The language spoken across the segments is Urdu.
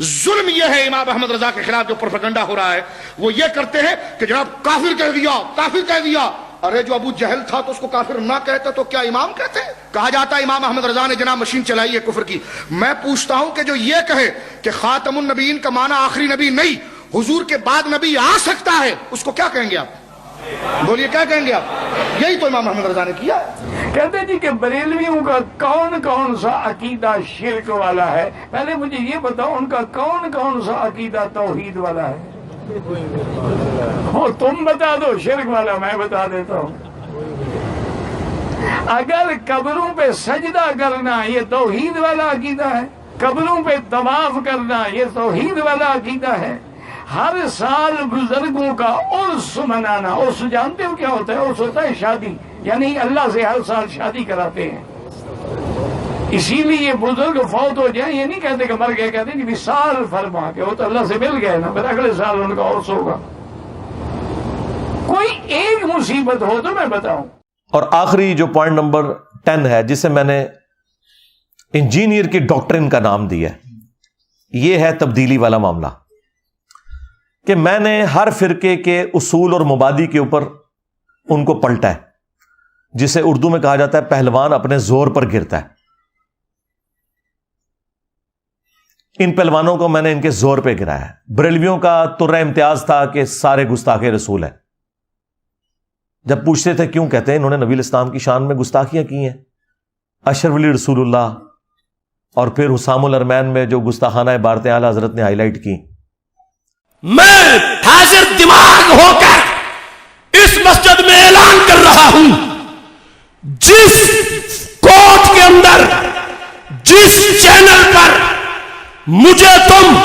ظلم یہ ہے امام احمد رضا کے خلاف جو پروپیگنڈا ہو رہا ہے، وہ یہ کرتے ہیں کہ جناب کافر کہہ دیا، کافر کہہ دیا۔ ارے جو ابو جہل تھا تو اس کو کافر نہ کہتے تو کیا امام کہتے؟ کہا جاتا ہے امام احمد رضا نے جناب مشین چلائی ہے کفر کی۔ میں پوچھتا ہوں کہ جو یہ کہے کہ خاتم النبیین کا معنی آخری نبی نہیں، حضور کے بعد نبی آ سکتا ہے، اس کو کیا کہیں گے آپ؟ بولیے کیا کہیں گے آپ؟ یہی تو امام احمد رضا نے کیا ہے۔ کہتے جی کہ بریلویوں کا کون کون سا عقیدہ شرک والا ہے؟ پہلے مجھے یہ بتاؤ ان کا کون کون سا عقیدہ توحید والا ہے؟ اور تم بتا دو شرک والا، میں بتا دیتا ہوں۔ اگر قبروں پہ سجدہ کرنا یہ توحید والا عقیدہ ہے، قبروں پہ طواف کرنا یہ توحید والا عقیدہ ہے، ہر سال بزرگوں کا عرس منانا، عرس جانتے ہو کیا ہوتا ہے؟ عرس ہوتا ہے شادی، یعنی اللہ سے ہر سال شادی کراتے ہیں۔ اسی لیے بزرگ فوت ہو جائیں یہ نہیں کہتے کہ مر گئے، کہتے ہیں کہ وصال فرما کے وہ تو اللہ سے مل گئے نا، پھر اگلے سال ان کا عرس ہوگا۔ کوئی ایک مصیبت ہو تو میں بتاؤں۔ اور آخری جو پوائنٹ نمبر 10 ہے، جسے میں نے انجینئر کی ڈاکٹرن کا نام دیا ہے، یہ ہے تبدیلی والا معاملہ، کہ میں نے ہر فرقے کے اصول اور مبادی کے اوپر ان کو پلٹا ہے، جسے اردو میں کہا جاتا ہے پہلوان اپنے زور پر گرتا ہے۔ ان پہلوانوں کو میں نے ان کے زور پہ گرایا ہے۔ بریلویوں کا ترہ امتیاز تھا کہ سارے گستاخ رسول ہیں۔ جب پوچھتے تھے کیوں، کہتے ہیں انہوں نے نبی الاسلام کی شان میں گستاخیاں کی ہیں، اشرف علی رسول اللہ، اور پھر حسام الارمین میں جو گستاخانہ عبارتیں اعلیٰ حضرت نے ہائی لائٹ کی۔ میں حاضر دماغ ہو کر اس مسجد میں اعلان کر رہا ہوں، جس کوٹ کے اندر، جس چینل پر مجھے تم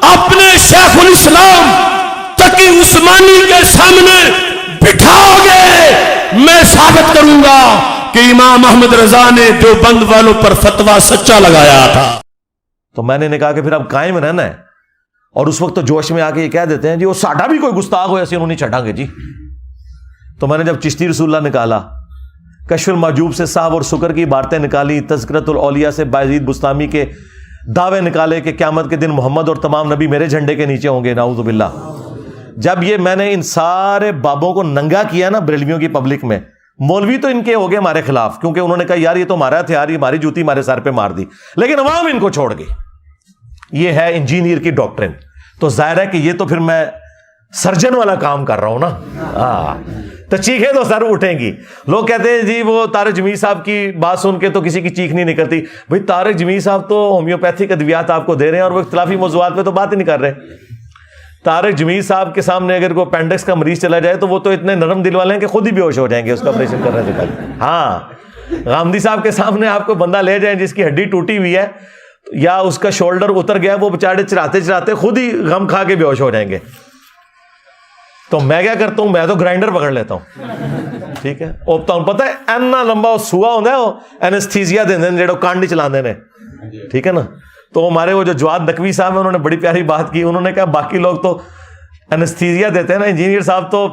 اپنے شیخ الاسلام تقی عثمانی کے سامنے بٹھاؤ گے، میں ثابت کروں گا کہ امام احمد رضا نے دیوبند والوں پر فتویٰ سچا لگایا تھا۔ تو میں نے کہا کہ پھر اب قائم رہنا ہے، اور اس وقت تو جوش میں آ کے یہ کہہ دیتے ہیں جی وہ ساڈا بھی کوئی گستاخ ہو ایسے انہوں نہیں چھٹا گے جی۔ تو میں نے جب چشتی رسول اللہ نکالا، کشف المحجوب سے صاحب اور سکر کی عبارتیں نکالی، تذکرۃ الاولیاء سے بایزید بستامی کے دعوے نکالے کہ قیامت کے دن محمد اور تمام نبی میرے جھنڈے کے نیچے ہوں گے، نعوذ باللہ، جب یہ میں نے ان سارے بابوں کو ننگا کیا نا بریلویوں کی پبلک میں، مولوی تو ان کے ہو گئے ہمارے خلاف، کیونکہ انہوں نے کہا یار یہ تو ہمارا ہتھیار، یہ ہماری جوتی ہمارے سر پہ مار دی، لیکن عوام ان کو چھوڑ گئی۔ یہ ہے انجینئر کی ڈاکٹرن۔ تو ظاہر ہے کہ یہ تو پھر میں سرجن والا کام کر رہا ہوں نا، تو چیخیں تو سر اٹھیں گی۔ لوگ کہتے ہیں جی وہ طارق جمیل صاحب کی بات سن کے تو کسی کی چیخ نہیں نکلتی۔ بھئی طارق جمیل صاحب تو ہومیوپیتھک ادویات آپ کو دے رہے ہیں اور وہ اختلافی موضوعات پہ تو بات ہی نہیں کر رہے۔ طارق جمیل صاحب کے سامنے اگر کوئی اپینڈکس کا مریض چلا جائے تو وہ تو اتنے نرم دل والے ہیں کہ خود ہی بے ہوش ہو جائیں گے اس کا آپریشن کرنے سے پہلے۔ ہاں، غامدی صاحب کے سامنے آپ کو بندہ لے جائیں جس کی ہڈی ٹوٹی ہوئی ہے یا اس کا شولڈر اتر گیا، وہ بیچارے چراتے چراتے خود ہی غم کھا کے بے ہوش ہو جائیں گے۔ تو میں کیا کرتا ہوں، میں تو گرائنڈر پکڑ لیتا ہوں، ٹھیک ہے، پتہ ہے اینا لمبا سوا ہوتا ہے، وہ اینستھیزیا دے دیں جڑا کانڈ چلاندے نے، ٹھیک ہے نا۔ تو ہمارے وہ جو جواد نقوی صاحب ہیں انہوں نے بڑی پیاری بات کی، انہوں نے کہا باقی لوگ تو اینستھیزیا دیتے ہیں نا، انجینئر صاحب تو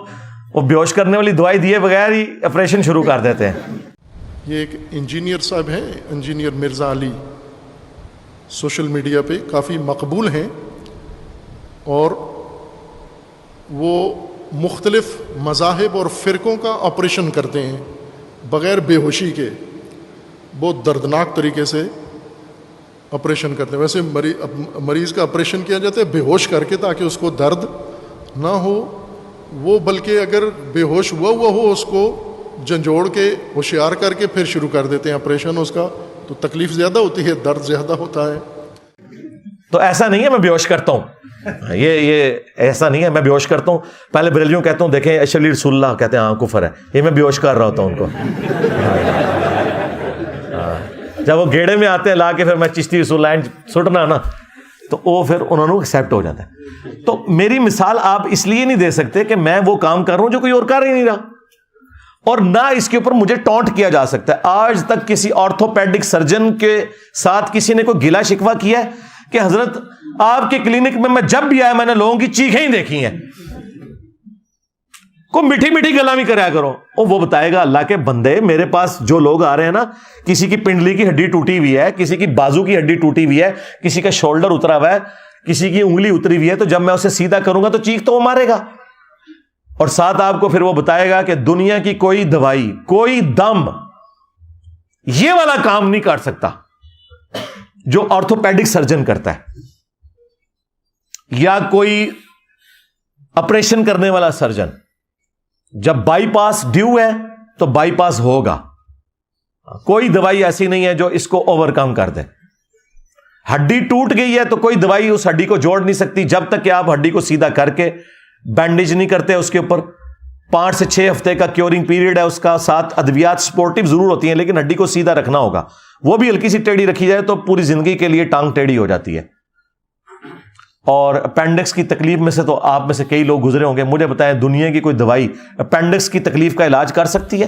وہ بے ہوش کرنے والی دوائی دیے بغیر ہی آپریشن شروع کر دیتے ہیں۔ یہ ایک انجینئر صاحب ہیں، انجینئر مرزا علی، سوشل میڈیا پہ کافی مقبول ہیں، اور وہ مختلف مذاہب اور فرقوں کا آپریشن کرتے ہیں بغیر بے ہوشی کے، بہت دردناک طریقے سے آپریشن کرتے ہیں۔ ویسے مریض کا آپریشن کیا جاتا ہے بے ہوش کر کے تاکہ اس کو درد نہ ہو، وہ بلکہ اگر بے ہوش ہوا ہو اس کو جھنجھوڑ کے ہوشیار کر کے پھر شروع کر دیتے ہیں آپریشن اس کا، تو تکلیف زیادہ ہوتی ہے، درد زیادہ ہوتا ہے۔ تو ایسا نہیں ہے میں بے ہوش کرتا ہوں، یہ ایسا نہیں ہے میں بے ہوش کرتا ہوں۔ پہلے بریلویوں کہتا ہوں دیکھیں اشرف علی رسول اللہ کہتے ہیں ہاں کفر ہے، یہ میں بے ہوش کر رہا ہوتا ہوں ان کو۔ جب وہ گیڑے میں آتے ہیں لا کے پھر میں چشتی رسول اللہ سٹنا نا، تو وہ پھر انہوں نے ایکسیپٹ ہو جاتا ہے۔ تو میری مثال آپ اس لیے نہیں دے سکتے کہ میں وہ کام کر رہا ہوں جو کوئی اور کر ہی نہیں رہا، اور نہ اس کے اوپر مجھے ٹونٹ کیا جا سکتا ہے۔ آج تک کسی آرتھوپیڈک سرجن کے ساتھ کسی نے کوئی گلا شکوہ کیا ہے کہ حضرت آپ کے کلینک میں جب بھی آیا میں نے لوگوں کی چیخیں ہی دیکھی ہیں؟ کوئی میٹھی میٹھی گلا بھی کریا کرو، وہ بتائے گا اللہ کے بندے میرے پاس جو لوگ آ رہے ہیں نا، کسی کی پنڈلی کی ہڈی ٹوٹی ہوئی ہے، کسی کی بازو کی ہڈی ٹوٹی ہوئی ہے، کسی کا شولڈر اترا ہوا ہے، کسی کی انگلی اتری ہوئی ہے تو جب میں اسے سیدھا کروں گا تو چیخ تو وہ مارے گا. اور ساتھ آپ کو پھر وہ بتائے گا کہ دنیا کی کوئی دوائی، کوئی دم یہ والا کام نہیں کر سکتا جو آرتھوپیڈک سرجن کرتا ہے، یا کوئی آپریشن کرنے والا سرجن. جب بائی پاس ڈیو ہے تو بائی پاس ہوگا. کوئی دوائی ایسی نہیں ہے جو اس کو اوور کم کر دے. ہڈی ٹوٹ گئی ہے تو کوئی دوائی اس ہڈی کو جوڑ نہیں سکتی جب تک کہ آپ ہڈی کو سیدھا کر کے بینڈیج نہیں کرتے اس کے اوپر. 5 سے 6 ہفتے کا کیورنگ پیریڈ ہے اس کا. ساتھ ادویات سپورٹیو ضرور ہوتی ہیں لیکن ہڈی کو سیدھا رکھنا ہوگا. وہ بھی ہلکی سی ٹیڑھی رکھی جائے تو پوری زندگی کے لیے ٹانگ ٹیڑھی ہو جاتی ہے. اور اپینڈکس کی تکلیف میں سے تو آپ میں سے کئی لوگ گزرے ہوں گے. مجھے بتائیں دنیا کی کوئی دوائی اپینڈکس کی تکلیف کا علاج کر سکتی ہے؟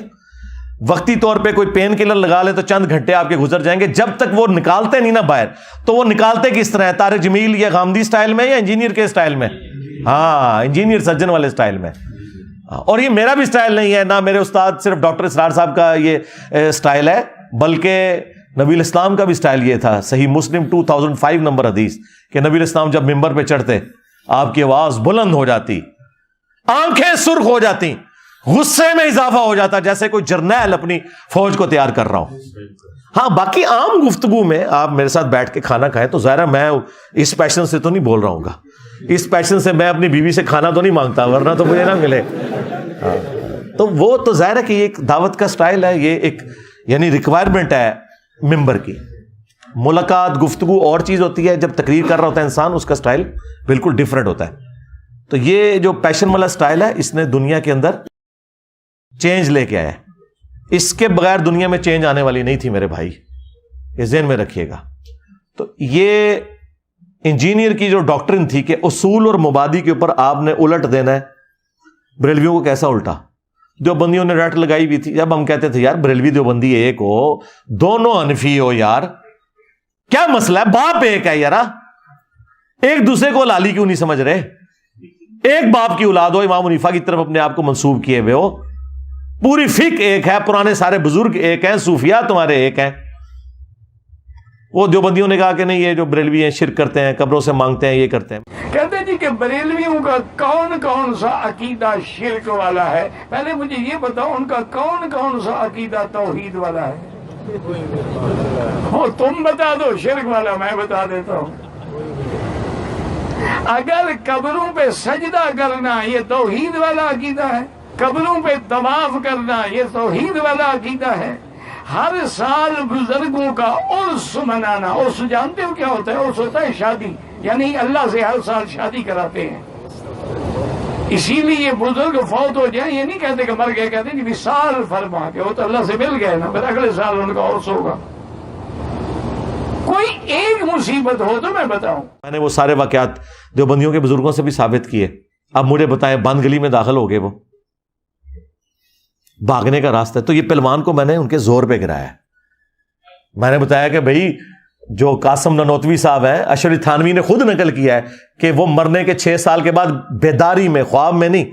وقتی طور پہ کوئی پین کلر لگا لے تو چند گھنٹے آپ کے گزر جائیں گے. جب تک وہ نکالتے نہیں نا باہر تو وہ نکالتے کس طرح ہے؟ طارق جمیل یا غامدی سٹائل میں یا انجینئر کے سٹائل میں؟ ہاں، انجینئر سرجن والے سٹائل میں. اور یہ میرا بھی سٹائل نہیں ہے، نہ میرے استاد صرف ڈاکٹر اسرار صاحب کا یہ سٹائل ہے، بلکہ نبی الاسلام کا بھی سٹائل یہ تھا. صحیح مسلم 2005 نمبر حدیث کہ نبی الاسلام جب ممبر پہ چڑھتے آپ کی آواز بلند ہو جاتی، آنکھیں سرخ ہو جاتی، غصے میں اضافہ ہو جاتا جیسے کوئی جرنیل اپنی فوج کو تیار کر رہا ہوں. ہاں، باقی عام گفتگو میں آپ میرے ساتھ بیٹھ کے کھانا کھائیں تو ظاہر ہے میں اس پیشن سے تو نہیں بول رہا ہوں گا. اس پیشن سے میں اپنی بیوی سے کھانا تو نہیں مانگتا ورنہ تو مجھے نہ ملے. تو وہ تو ظاہر ہے کہ یہ ایک دعوت کا سٹائل ہے، یہ ایک یعنی ریکوائرمنٹ ہے ممبر کی. ملاقات گفتگو اور چیز ہوتی ہے، جب تقریر کر رہا ہوتا ہے انسان اس کا سٹائل بالکل ڈیفرنٹ ہوتا ہے. تو یہ جو پیشن والا سٹائل ہے اس نے دنیا کے اندر چینج لے کے آیا ہے. اس کے بغیر دنیا میں چینج آنے والی نہیں تھی میرے بھائی، یہ ذہن میں رکھیے گا. تو یہ انجینئر کی جو ڈاکٹرن تھی کہ اصول اور مبادی کے اوپر آپ نے الٹ دینا ہے. بریلویوں کو کیسا الٹا؟ دیوبندیوں نے رٹ لگائی بھی تھی. جب ہم کہتے تھے یار بریلوی دیوبندی ایک ہو، دونوں حنفی ہو، یار کیا مسئلہ ہے؟ باپ ایک ہے یار، ایک دوسرے کو لالی کیوں نہیں سمجھ رہے؟ ایک باپ کی اولاد ہو، امام حنیفہ کی طرف اپنے آپ کو منسوب کیے ہوئے ہو، پوری فقہ ایک ہے، پرانے سارے بزرگ ایک ہیں، صوفیاء تمہارے ایک ہیں. وہ دیوبندیوں نے کہا کہ نہیں یہ جو بریلوی ہیں شرک کرتے ہیں، قبروں سے مانگتے ہیں، یہ کرتے ہیں. کہتے جی کہ بریلویوں کا کون کون سا عقیدہ شرک والا ہے؟ پہلے مجھے یہ بتاؤ ان کا کون کون سا عقیدہ توحید والا ہے؟ تم بتا دو شرک والا، میں بتا دیتا ہوں. اگر قبروں پہ سجدہ کرنا یہ توحید والا عقیدہ ہے، قبروں پہ طواف کرنا یہ توحید والا عقیدہ ہے، ہر سال بزرگوں کا عرس منانا، عرس جانتے ہو کیا ہوتا ہے؟ عرس ہوتا ہے شادی، یعنی اللہ سے ہر سال شادی کراتے ہیں. اسی لیے بزرگ فوت ہو جائیں یہ نہیں کہتے کہ مر گئے، کہتے ہیں کہ وصال فرما کے وہ تو اللہ سے مل گئے نا، پھر اگلے سال ان کا عرس ہوگا. کوئی ایک مصیبت ہو تو میں بتاؤں. میں نے وہ سارے واقعات دیوبندیوں کے بزرگوں سے بھی ثابت کیے. اب مجھے بتائیں بند گلی میں داخل ہو گئے، وہ بھاگنے کا راستہ ہے. تو یہ پہلوان کو میں نے ان کے زور پہ گرایا. میں نے بتایا کہ بھائی جو قاسم نانوتوی صاحب ہیں، اشرف تھانوی نے خود نقل کیا ہے کہ وہ مرنے کے 6 سال کے بعد بیداری میں، خواب میں نہیں،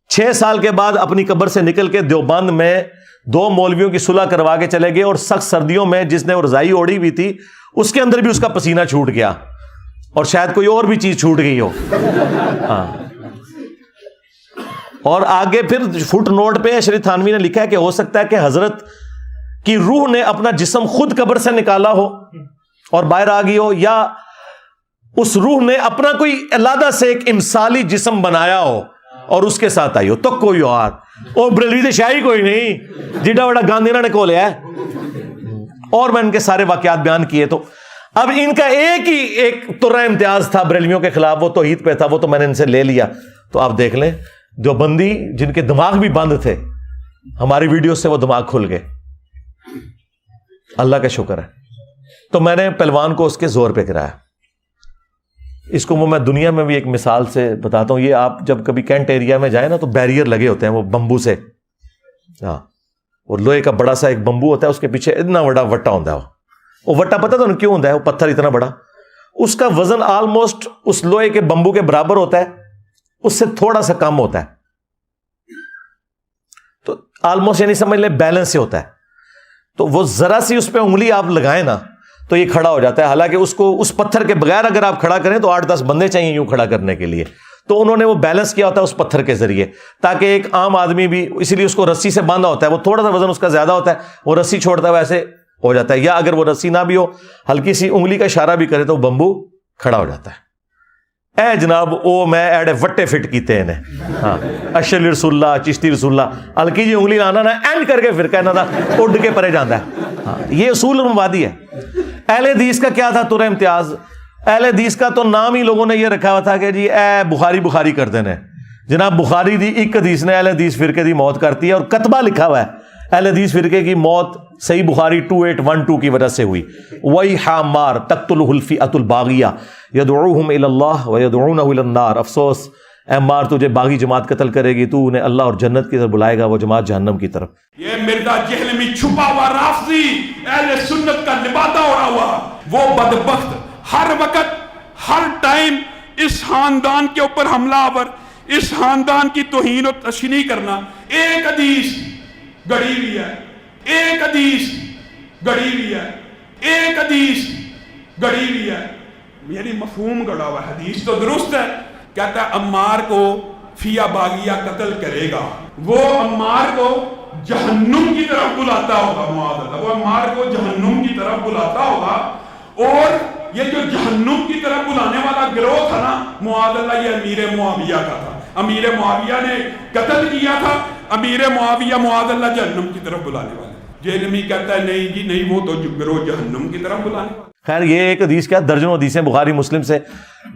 6 سال کے بعد اپنی قبر سے نکل کے دیوبند میں 2 مولویوں کی صلح کروا کے چلے گئے. اور سخت سردیوں میں جس نے وہ رضائی اوڑھی ہوئی تھی اس کے اندر بھی اس کا پسینہ چھوٹ گیا، اور شاید کوئی اور بھی چیز چھوٹ گئی ہو. ہاں، اور آگے پھر فٹ نوٹ پہ اشرف تھانوی نے لکھا ہے کہ ہو سکتا ہے کہ حضرت کی روح نے اپنا جسم خود قبر سے نکالا ہو اور باہر آ گئی ہو، یا اس روح نے اپنا کوئی علیحدہ سے ایک امثالی جسم بنایا ہو اور اس کے ساتھ آئی ہو. تو کوئی اور او بریلوی تو شاہی کوئی نہیں جیڈا بڑا گاندھی نے کو لیا ہے. اور میں ان کے سارے واقعات بیان کیے. تو اب ان کا ایک ترہ امتیاز تھا بریلویوں کے خلاف، وہ توحید پہ تھا، وہ تو میں نے ان سے لے لیا. تو آپ دیکھ لیں جو بندی جن کے دماغ بھی بند تھے، ہماری ویڈیو سے وہ دماغ کھل گئے، اللہ کا شکر ہے. تو میں نے پہلوان کو اس کے زور پہ گرایا. اس کو میں دنیا میں بھی ایک مثال سے بتاتا ہوں. یہ آپ جب کبھی کینٹ ایریا میں جائیں نا تو بیریئر لگے ہوتے ہیں وہ بمبو سے، ہاں، اور لوہے کا بڑا سا ایک بمبو ہوتا ہے، اس کے پیچھے اتنا بڑا وٹا ہوتا ہے. وہ وٹا پتہ تو کیوں ہوتا ہے؟ وہ پتھر اتنا بڑا، اس کا وزن آلموسٹ اس لوہے کے بمبو کے برابر ہوتا ہے، اس سے تھوڑا سا کم ہوتا ہے. تو آلموسٹ یعنی سمجھ لیں بیلنس سے ہوتا ہے. تو وہ ذرا سی اس پہ انگلی آپ لگائیں نا تو یہ کھڑا ہو جاتا ہے. حالانکہ اس کو اس پتھر کے بغیر اگر آپ کھڑا کریں تو 8-10 بندے چاہیے یوں کھڑا کرنے کے لیے. تو انہوں نے وہ بیلنس کیا ہوتا ہے اس پتھر کے ذریعے, تاکہ ایک عام آدمی بھی, اسی لیے اس کو رسی سے باندھا ہوتا ہے, وہ تھوڑا سا وزن اس کا زیادہ ہوتا ہے, وہ رسی چھوڑتا ہے ویسے ہو جاتا ہے. یا اگر وہ رسی نہ بھی ہو, ہلکی سی انگلی کا اشارہ بھی کرے تو وہ بمبو کھڑا ہو جاتا ہے. اے جناب او میں ایڈے وٹے فٹ کیتے ہیں. ہاں, اشعری رسول اللہ, چشتی رسول اللہ, ہلکی جی انگلی لانا نا اینڈ کر کے فرقہ انہاں دا اڈ کے پرے جاندا ہے. ہاں, یہ اصول مبادی ہے. اہل حدیث کا کیا تھا ترہ امتیاز؟ اہل حدیث کا تو نام ہی لوگوں نے یہ رکھا ہوا تھا کہ جی اے بخاری کرتے ہیں. جناب بخاری دی ایک حدیث نے اہل حدیث فرقے دی موت کرتی ہے, اور کتبہ لکھا ہوا ہے اہل حدیث فرقے کی موت صحیح بخاری 2812 کی وجہ سے ہوئی. وَيْحَ مَارْ تَقْتُلُهُ الْفِئَةُ الْبَاغِيَةُ يَدْعُوهُمْ إِلَى اللَّهِ وَيَدْعُونَهُ إِلَى النَّارِ. افسوس اے مار, تجھے باغی جماعت قتل کرے گی, تو انہیں اللہ اور جنت کی طرف بلائے گا, وہ جماعت جہنم کی طرف. یہ مرزا جہلمی چھپا ہوا رافضی اہل سنت کا لبادہ اڑا ہوا, وہ بدبخت ہر وقت ہر ٹائم اس خاندان کے اوپر حملہ آور, اس خاندان کی توہین و تشنیع کرنا. ایک حدیث گڑی ہوئی ہے, ایک حدیث گڑی ہوئی ہے, ایک حدیث گڑی ہوئی ہے, یعنی مفہوم گڑا ہوا. حدیث تو درست ہے, کہتا ہے عمار کو فیا باغیہ قتل کرے گا, وہ عمار کو جہنم کی طرف بلاتا ہوگا. معاذ اللہ, وہ عمار کو جہنم کی طرف بلاتا ہوگا. اور یہ جو جہنم کی طرف بلانے والا گروہ تھا نا, معاذ اللہ, یہ امیر معاویہ کا تھا. امیر معاویہ نے قتل کیا تھا, امیر معاویہ معاذ اللہ جہنم کی طرف بلانے والا. جہلمی کہتا ہے نہیں جی نہیں, وہ تو گروہ جہنم کی طرف بلانے والا. خیر یہ ایک حدیث کیا, درجنوں حدیثیں بخاری مسلم سے.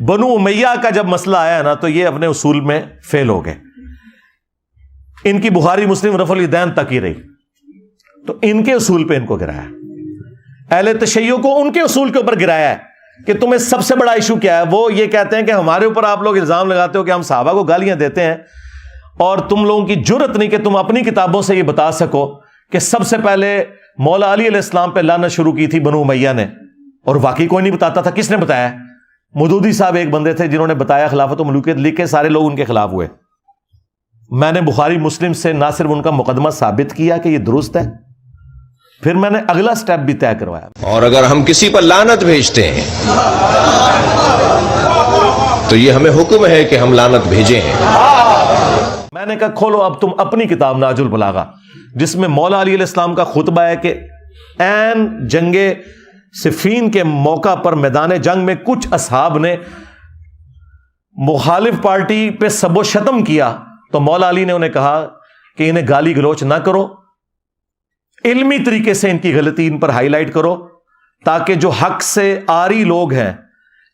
بنو امیہ کا جب مسئلہ آیا نا تو یہ اپنے اصول میں فیل ہو گئے. ان کی بخاری مسلم رفع الیدین تک ہی رہی, تو ان کے اصول پہ ان کو گرایا. اہل تشیع کو ان کے اصول کے اوپر گرایا ہے کہ تمہیں سب سے بڑا ایشو کیا ہے. وہ یہ کہتے ہیں کہ ہمارے اوپر آپ لوگ الزام لگاتے ہو کہ ہم صحابہ کو گالیاں دیتے ہیں, اور تم لوگوں کی جرت نہیں کہ تم اپنی کتابوں سے یہ بتا سکو کہ سب سے پہلے مولا علی علیہ السلام پہ لعنت شروع کی تھی بنو امیہ نے. اور واقعی کوئی نہیں بتاتا تھا. کس نے بتایا؟ مودودی صاحب ایک بندے تھے جنہوں نے بتایا, خلافت و ملوکیت لکھ کے سارے لوگ ان کے خلاف ہوئے. میں نے بخاری مسلم سے نہ صرف ان کا مقدمہ ثابت کیا کہ یہ درست ہے, پھر میں نے اگلا سٹیپ بھی طے کروایا. اور اگر ہم کسی پر لعنت بھیجتے ہیں تو یہ ہمیں حکم ہے کہ ہم لعنت بھیجیں ہیں. میں نے کہا کھولو اب تم اپنی کتاب ناج البلاغہ, جس میں مولا علی علیہ السلام کا خطبہ ہے کہ عین جنگ صفین کے موقع پر میدان جنگ میں کچھ اصحاب نے مخالف پارٹی پہ سب و شتم کیا, تو مولا علی نے انہیں کہا کہ انہیں گالی گلوچ نہ کرو, علمی طریقے سے ان کی غلطی ان پر ہائی لائٹ کرو, تاکہ جو حق سے آری لوگ ہیں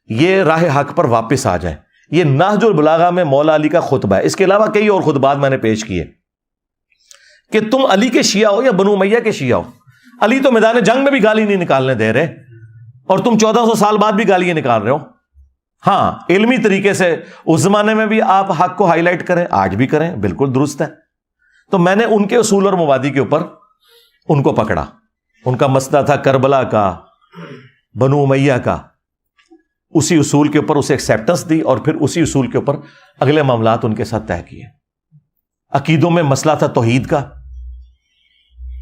یہ راہ حق پر واپس آ جائیں. یہ نہج البلاغہ میں مولا علی کا خطبہ ہے. اس کے علاوہ کئی اور خطبات میں نے پیش کیے کہ تم علی کے شیعہ ہو یا بنو امیہ کے شیعہ ہو, علی تو میدان جنگ میں بھی گالی نہیں نکالنے دے رہے, اور تم 1400 سال بعد بھی گالیاں نکال رہے ہو. ہاں علمی طریقے سے اس زمانے میں بھی آپ حق کو ہائی لائٹ کریں, آج بھی کریں, بالکل درست ہے. تو میں نے ان کے اصول اور مبادی کے اوپر ان کو پکڑا. ان کا مسئلہ تھا کربلا کا, بنو امیہ کا, اسی اصول کے اوپر اسے ایکسیپٹنس دی, اور پھر اسی اصول کے اوپر اگلے معاملات ان کے ساتھ طے کیے. عقیدوں میں مسئلہ تھا توحید کا,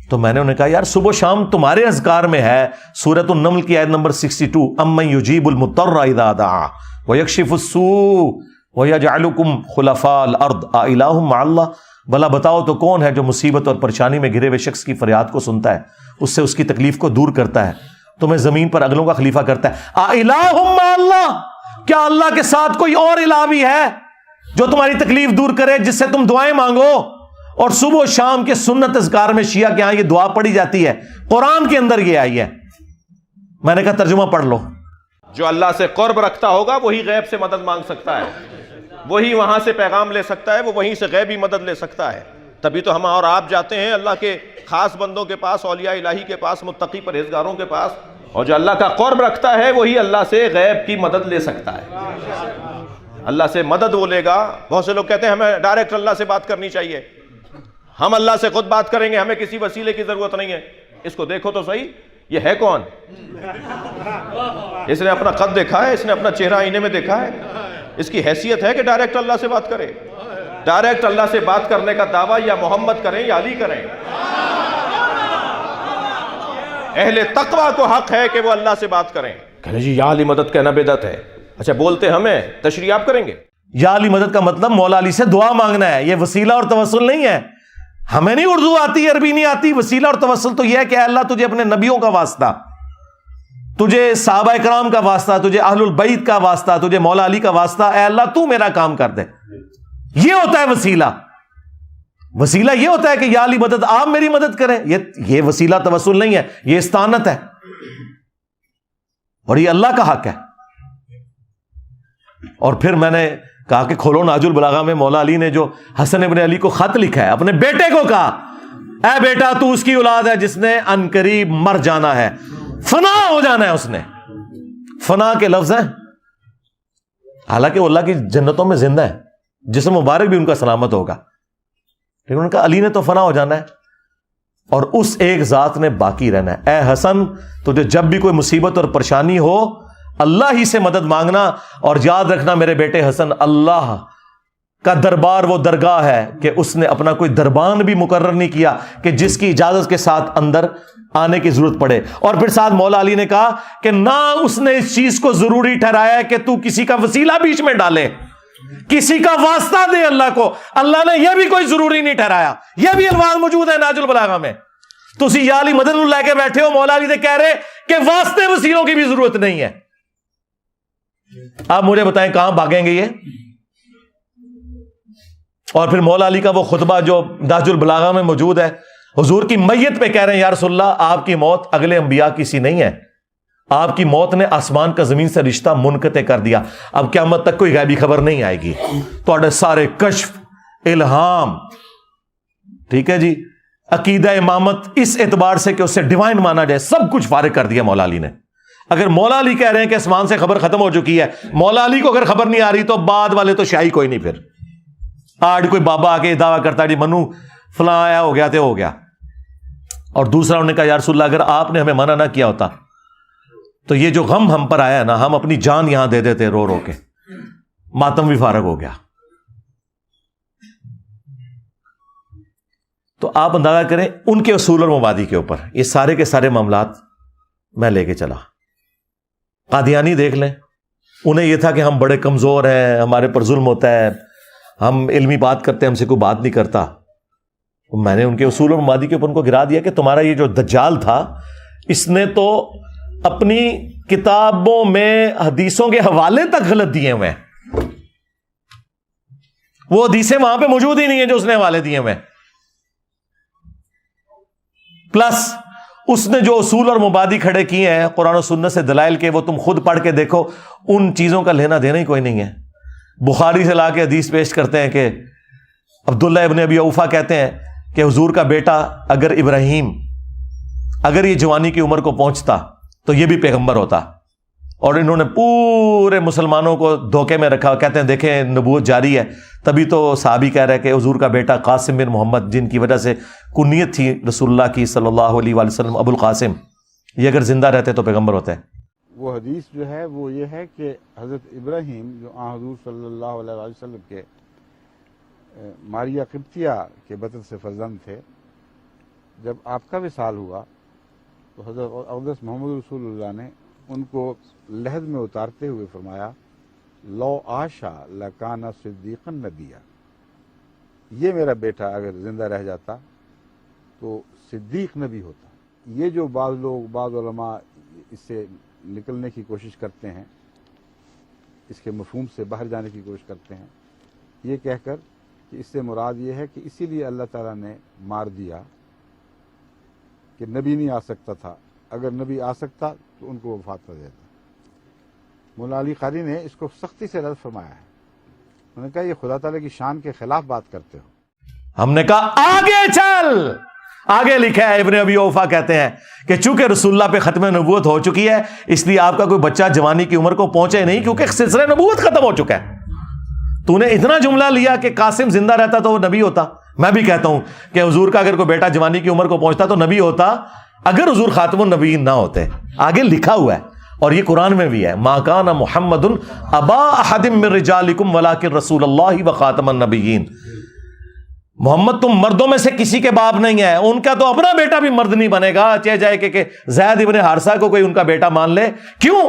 تو میں نے انہیں کہا یار صبح و شام تمہارے اذکار میں ہے سورۃ النمل کی آیت نمبر 62, امن یجیب المضطر اذا دعا ویکشف السوء ویجعلکم خلفاء الارض االہ مع اللہ. بھلا بتاؤ تو کون ہے جو مصیبت اور پریشانی میں گھرے ہوئے شخص کی فریاد کو سنتا ہے, اس سے اس کی تکلیف کو دور کرتا ہے, تمہیں زمین پر اگلوں کا خلیفہ کرتا ہے. االہ مع اللہ, کیا اللہ کے ساتھ کوئی اور الہ بھی ہے جو تمہاری تکلیف دور کرے, جس سے تم دعائیں مانگو؟ اور صبح و شام کے سنت اذکار میں شیعہ کے ہاں یہ دعا پڑھی جاتی ہے, قرآن کے اندر یہ آئی ہے. میں نے کہا ترجمہ پڑھ لو. جو اللہ سے قرب رکھتا ہوگا وہی غیب سے مدد مانگ سکتا ہے, وہی وہاں سے پیغام لے سکتا ہے, وہ وہیں سے غیبی مدد لے سکتا ہے. تبھی تو ہم اور آپ جاتے ہیں اللہ کے خاص بندوں کے پاس, اولیاء الہی کے پاس, متقی پرہیزگاروں کے پاس, اور جو اللہ کا قرب رکھتا ہے وہی اللہ سے غیب کی مدد لے سکتا ہے. اللہ سے مدد وہ لے گا. بہت سے لوگ کہتے ہیں ہمیں ڈائریکٹ اللہ سے بات کرنی چاہیے, ہم اللہ سے خود بات کریں گے, ہمیں کسی وسیلے کی ضرورت نہیں ہے. اس کو دیکھو تو صحیح, یہ ہے کون؟ اس نے اپنا قد دیکھا ہے, اس نے اپنا چہرہ آئینے میں دیکھا ہے, اس کی حیثیت ہے کہ ڈائریکٹ اللہ سے بات کرے؟ ڈائریکٹ اللہ سے بات کرنے کا دعویٰ یا محمد کریں یا علی کریں. اہل تقوی کو حق ہے کہ وہ اللہ سے بات کریں. کہنے جی یا علی مدد کہنا بدعت ہے. اچھا بولتے ہمیں، تشریح آپ کریں گے؟ یا علی مدد کا مطلب مولا علی سے دعا مانگنا ہے، یہ وسیلہ اور توسل نہیں ہے. ہمیں نہیں اردو آتی، عربی نہیں آتی. وسیلہ اور توسل تو یہ ہے کہ اے اللہ تجھے اپنے نبیوں کا واسطہ، تجھے صحابہ کرام کا واسطہ، تجھے اہل البیت کا واسطہ، تجھے مولا علی کا واسطہ، اے اللہ تو میرا کام کر دے. یہ ہوتا ہے وسیلہ. وسیلہ یہ ہوتا ہے کہ یا علی مدد آپ میری مدد کریں. یہ وسیلہ توسل نہیں ہے، یہ استعانت ہے، اور یہ اللہ کا حق ہے. اور پھر میں نے کہا کہ کھولو ناج البلاغہ میں مولا علی نے جو حسن ابن علی کو خط لکھا ہے، اپنے بیٹے کو کہا اے بیٹا تو اس کی اولاد ہے جس نے عنقریب مر جانا ہے، فنا ہو جانا ہے. اس نے فنا کے لفظ ہیں، حالانکہ وہ اللہ کی جنتوں میں زندہ ہے، جسم مبارک بھی ان کا سلامت ہوگا، لیکن ان کا علی نے تو فنا ہو جانا ہے اور اس ایک ذات نے باقی رہنا ہے. اے حسن تجھے جب بھی کوئی مصیبت اور پریشانی ہو اللہ ہی سے مدد مانگنا، اور یاد رکھنا میرے بیٹے حسن، اللہ کا دربار وہ درگاہ ہے کہ اس نے اپنا کوئی دربان بھی مقرر نہیں کیا کہ جس کی اجازت کے ساتھ اندر آنے کی ضرورت پڑے. اور پھر ساتھ مولا علی نے کہا کہ نہ اس نے اس چیز کو ضروری ٹھہرایا ہے کہ تو کسی کا وسیلہ بیچ میں ڈالے، کسی کا واسطہ دے اللہ کو. اللہ نے یہ بھی کوئی ضروری نہیں ٹھہرایا. یہ بھی الفاظ موجود ہے ناج البلاغہ میں. تسی یا علی مدد لے کے بیٹھے ہو، مولا علی نے کہہ رہے کہ واسطے وسیلوں کی بھی ضرورت نہیں ہے. آپ مجھے بتائیں کہاں بھاگیں گے یہ؟ اور پھر مولا علی کا وہ خطبہ جو ناج البلاغہ میں موجود ہے، حضور کی میت پہ کہہ رہے ہیں یا رسول اللہ آپ کی موت اگلے انبیاء کی سی نہیں ہے، آپ کی موت نے آسمان کا زمین سے رشتہ منقطع کر دیا، اب قیامت تک کوئی غیبی خبر نہیں آئے گی. تو سارے کشف، الہام، ٹھیک ہے جی، عقیدہ امامت اس اعتبار سے کہ اسے ڈیوائن مانا جائے، سب کچھ فارغ کر دیا مولا علی نے. اگر مولا علی کہہ رہے ہیں کہ آسمان سے خبر ختم ہو چکی ہے، مولا علی کو اگر خبر نہیں آ رہی تو بعد والے تو شاہی کوئی نہیں. پھر آج کوئی بابا آ کے دعویٰ کرتا ہے جی منو فلاں آیا ہو گیا تو ہو گیا. اور دوسرا انہوں نے کہا یا رسول اللہ اگر آپ نے ہمیں منع نہ کیا ہوتا تو یہ جو غم ہم پر آیا نا، ہم اپنی جان یہاں دے دیتے رو رو کے، ماتم بھی فارغ ہو گیا. تو آپ اندازہ کریں ان کے اصول اور مبادی کے اوپر یہ سارے کے سارے معاملات میں لے کے چلا. قادیانی دیکھ لیں، انہیں یہ تھا کہ ہم بڑے کمزور ہیں، ہمارے پر ظلم ہوتا ہے، ہم علمی بات کرتے ہیں، ہم سے کوئی بات نہیں کرتا. میں نے ان کے اصول اور مبادی کے اوپر ان کو گرا دیا کہ تمہارا یہ جو دجال تھا اس نے تو اپنی کتابوں میں حدیثوں کے حوالے تک غلط دیے ہوئے ہیں، وہ حدیثیں وہاں پہ موجود ہی نہیں ہیں جو اس نے حوالے دیے ہوئے ہیں. پلس اس نے جو اصول اور مبادی کھڑے کیے ہیں قرآن و سنت سے دلائل کے، وہ تم خود پڑھ کے دیکھو، ان چیزوں کا لینا دینا ہی کوئی نہیں ہے. بخاری سے لا کے حدیث پیش کرتے ہیں کہ عبداللہ ابن ابی اوفا کہتے ہیں کہ حضور کا بیٹا اگر ابراہیم اگر یہ جوانی کی عمر کو پہنچتا تو یہ بھی پیغمبر ہوتا. اور انہوں نے پورے مسلمانوں کو دھوکے میں رکھا، کہتے ہیں دیکھیں نبوت جاری ہے. تبھی تو صحابی کہہ رہے کہ حضور کا بیٹا قاسم بن محمد، جن کی وجہ سے کنیت تھی رسول اللہ کی صلی اللہ علیہ وآلہ وسلم ابو القاسم، یہ اگر زندہ رہتے تو پیغمبر ہوتے ہیں. وہ حدیث جو ہے وہ یہ ہے کہ حضرت ابراہیم جو حضور صلی اللہ علیہ وآلہ وسلم کے ماریہ قبطیہ کے بطن سے فرزند تھے، جب آپ کا وصال ہوا تو حضرت اقدس محمد رسول اللہ نے ان کو لحد میں اتارتے ہوئے فرمایا لو آشا لکانا صدیقا نبیا، یہ میرا بیٹا اگر زندہ رہ جاتا تو صدیق نبی ہوتا. یہ جو بعض لوگ، بعض علماء اس سے نکلنے کی کوشش کرتے ہیں، اس کے مفہوم سے باہر جانے کی کوشش کرتے ہیں، یہ کہہ کر کہ اس سے مراد یہ ہے کہ اسی لیے اللہ تعالیٰ نے مار دیا کہ نبی نہیں آ سکتا تھا، اگر نبی آ سکتا تو ان کو وفات کر دیتا. مولا علی قاری نے اس کو سختی سے رد فرمایا ہے. انہوں نے کہا یہ خدا تعالیٰ کی شان کے خلاف بات کرتے ہو. ہم نے کہا آگے چل. آگے لکھا ہے ابن ابی اوفا کہتے ہیں کہ چونکہ رسول اللہ پہ ختم نبوت ہو چکی ہے اس لیے آپ کا کوئی بچہ جوانی کی عمر کو پہنچے نہیں، کیونکہ سلسلہ نبوت ختم ہو چکا ہے. تو نے اتنا جملہ لیا کہ قاسم زندہ رہتا تو وہ نبی ہوتا. میں بھی کہتا ہوں کہ حضور کا اگر کوئی بیٹا جوانی کی عمر کو پہنچتا تو نبی ہوتا اگر حضور خاتم النبیین نہ ہوتے. آگے لکھا ہوا ہے اور یہ قرآن میں بھی ہے، ما کان محمد ابا احد من رجالکم ولکن رسول اللہ و خاتم النبیین. محمد تم مردوں میں سے کسی کے باپ نہیں ہے، ان کا تو اپنا بیٹا بھی مرد نہیں بنے گا، چاہے جائے کہ زید ابن حارثہ کو کوئی ان کا بیٹا مان لے، کیوں؟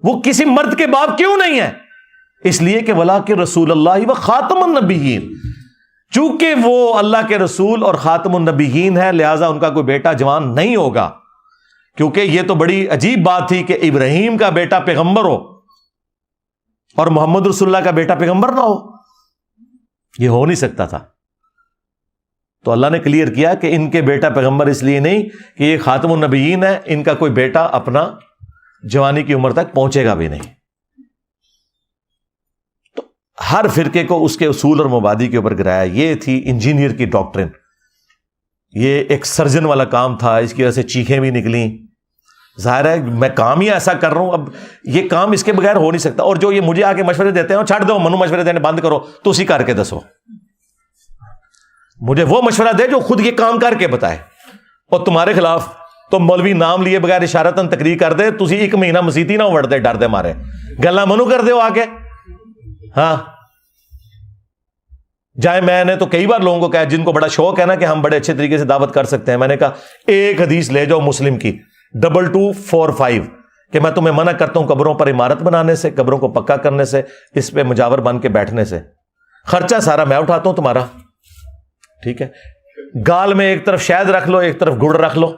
وہ کسی مرد کے باپ کیوں نہیں ہے؟ اس لیے کہ ولاکن رسول اللہ و خاتم النبیین، چونکہ وہ اللہ کے رسول اور خاتم النبیین ہے، لہذا ان کا کوئی بیٹا جوان نہیں ہوگا، کیونکہ یہ تو بڑی عجیب بات تھی کہ ابراہیم کا بیٹا پیغمبر ہو اور محمد رسول اللہ کا بیٹا پیغمبر نہ ہو، یہ ہو نہیں سکتا تھا۔ تو اللہ نے کلیئر کیا کہ ان کے بیٹا پیغمبر اس لیے نہیں کہ یہ خاتم النبیین ہے، ان کا کوئی بیٹا اپنا جوانی کی عمر تک پہنچے گا بھی نہیں۔ تو ہر فرقے کو اس کے اصول اور مبادی کے اوپر گرایا۔ یہ تھی انجینئر کی ڈاکٹرن، یہ ایک سرجن والا کام تھا، اس کی وجہ سے چیخیں بھی نکلیں۔ ظاہر ہے میں کام ہی ایسا کر رہا ہوں، اب یہ کام اس کے بغیر ہو نہیں سکتا۔ اور جو یہ مجھے آگے مشورے دیتے ہیں، چھڑ دو منو مشورے دینے بند کرو، تو اسی کر کے دسو، مجھے وہ مشورہ دے جو خود یہ کام کر کے بتائے۔ اور تمہارے خلاف تو مولوی نام لیے بغیر اشارتاً تقریر کر دے، تسی ایک مہینہ مسیتی نہ وڑ دے ڈر دے مارے، گلا منو کر دے ہو آگے۔ ہاں جائے میں نے تو کئی بار لوگوں کو کہا جن کو بڑا شوق ہے نا کہ ہم بڑے اچھے طریقے سے دعوت کر سکتے ہیں، میں نے کہا ایک حدیث لے جاؤ مسلم کی 2245 کہ میں تمہیں منع کرتا ہوں قبروں پر عمارت بنانے سے، قبروں کو پکا کرنے سے، اس پہ مجاور بن کے بیٹھنے سے، خرچہ سارا میں اٹھاتا ہوں تمہارا، ٹھیک ہے؟ گال میں ایک طرف شہد رکھ لو، ایک طرف گڑ رکھ لو،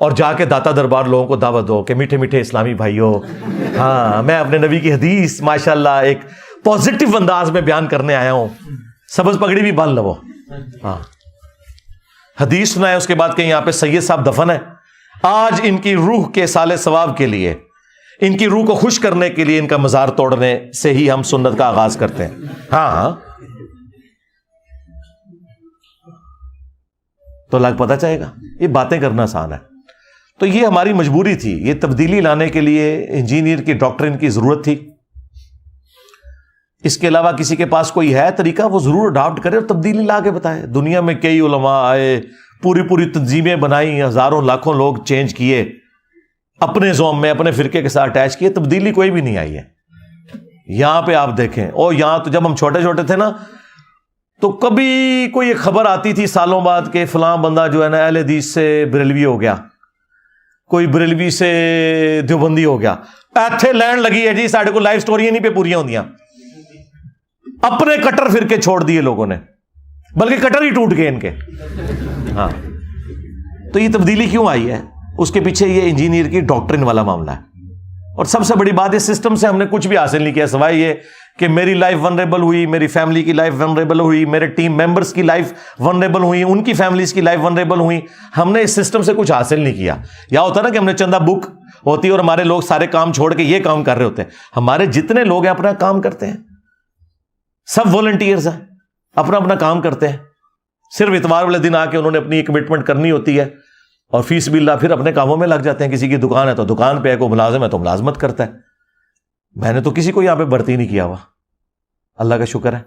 اور جا کے داتا دربار لوگوں کو دعوت دو کہ میٹھے میٹھے اسلامی بھائیوں، ہاں میں اپنے نبی کی حدیث ماشاءاللہ ایک پازیٹیو انداز میں بیان کرنے آیا ہوں، سبز پگڑی بھی باندھ لو۔ ہاں حدیث سنائے، اس کے بعد کہ یہاں پہ سید صاحب دفن ہے، آج ان کی روح کے سال ثواب کے لیے، ان کی روح کو خوش کرنے کے لیے ان کا مزار توڑنے سے ہی ہم سنت کا آغاز کرتے ہیں۔ ہاں تو لگ پتہ چاہے گا، یہ باتیں کرنا آسان ہے۔ تو یہ ہماری مجبوری تھی، یہ تبدیلی لانے کے لیے انجینئر کی ڈاکٹرن کی ضرورت تھی۔ اس کے علاوہ کسی کے پاس کوئی ہے طریقہ، وہ ضرور اڈاپٹ کرے اور تبدیلی لا کے بتائے۔ دنیا میں کئی علماء آئے، پوری تنظیمیں بنائی، ہزاروں لاکھوں لوگ چینج کیے، اپنے زوم میں اپنے فرقے کے ساتھ اٹیچ کیے، تبدیلی کوئی بھی نہیں آئی ہے۔ یہاں پہ آپ دیکھیں، اور یہاں تو جب ہم چھوٹے چھوٹے تھے نا، تو کبھی کوئی ایک خبر آتی تھی سالوں بعد کہ فلاں بندہ جو ہے نا اہل حدیث سے بریلوی ہو گیا، کوئی بریلوی سے دیوبندی ہو گیا، ایتھے لینڈ لگی ہے جی، ساڑھے کو لائف سٹوریاں نہیں پہ پوریاں ہوندیاں۔ اپنے کٹر فرقے چھوڑ دیے لوگوں نے، بلکہ کٹر ہی ٹوٹ گئے ان کے۔ ہاں تو یہ تبدیلی کیوں آئی ہے؟ اس کے پیچھے یہ انجینئر کی ڈاکٹرن والا معاملہ ہے۔ اور سب سے بڑی بات، اس سسٹم سے ہم نے کچھ بھی حاصل نہیں کیا سوائے یہ کہ میری لائف ونریبل ہوئی، میری فیملی کی لائف ونریبل ہوئی، میرے ٹیم ممبرز کی لائف ونریبل ہوئی، ان کی فیملیز کی لائف ونریبل ہوئی۔ ہم نے اس سسٹم سے کچھ حاصل نہیں کیا۔ یا ہوتا نا کہ ہم نے چندہ بک ہوتی اور ہمارے لوگ سارے کام چھوڑ کے یہ کام کر رہے ہوتے ہیں۔ ہمارے جتنے لوگ ہیں اپنا کام کرتے ہیں، سب والنٹیئرز ہیں، اپنا اپنا کام کرتے ہیں۔ صرف اتوار والے دن آ کے انہوں نے اپنی کمٹمنٹ کرنی ہوتی ہے، اور فی سبیل اللہ پھر اپنے کاموں میں لگ جاتے ہیں۔ کسی کی دکان ہے تو دکان پہ ہے، کوئی ملازم ہے تو ملازمت کرتا ہے۔ میں نے تو کسی کو یہاں پہ بھرتی نہیں کیا ہوا، اللہ کا شکر ہے۔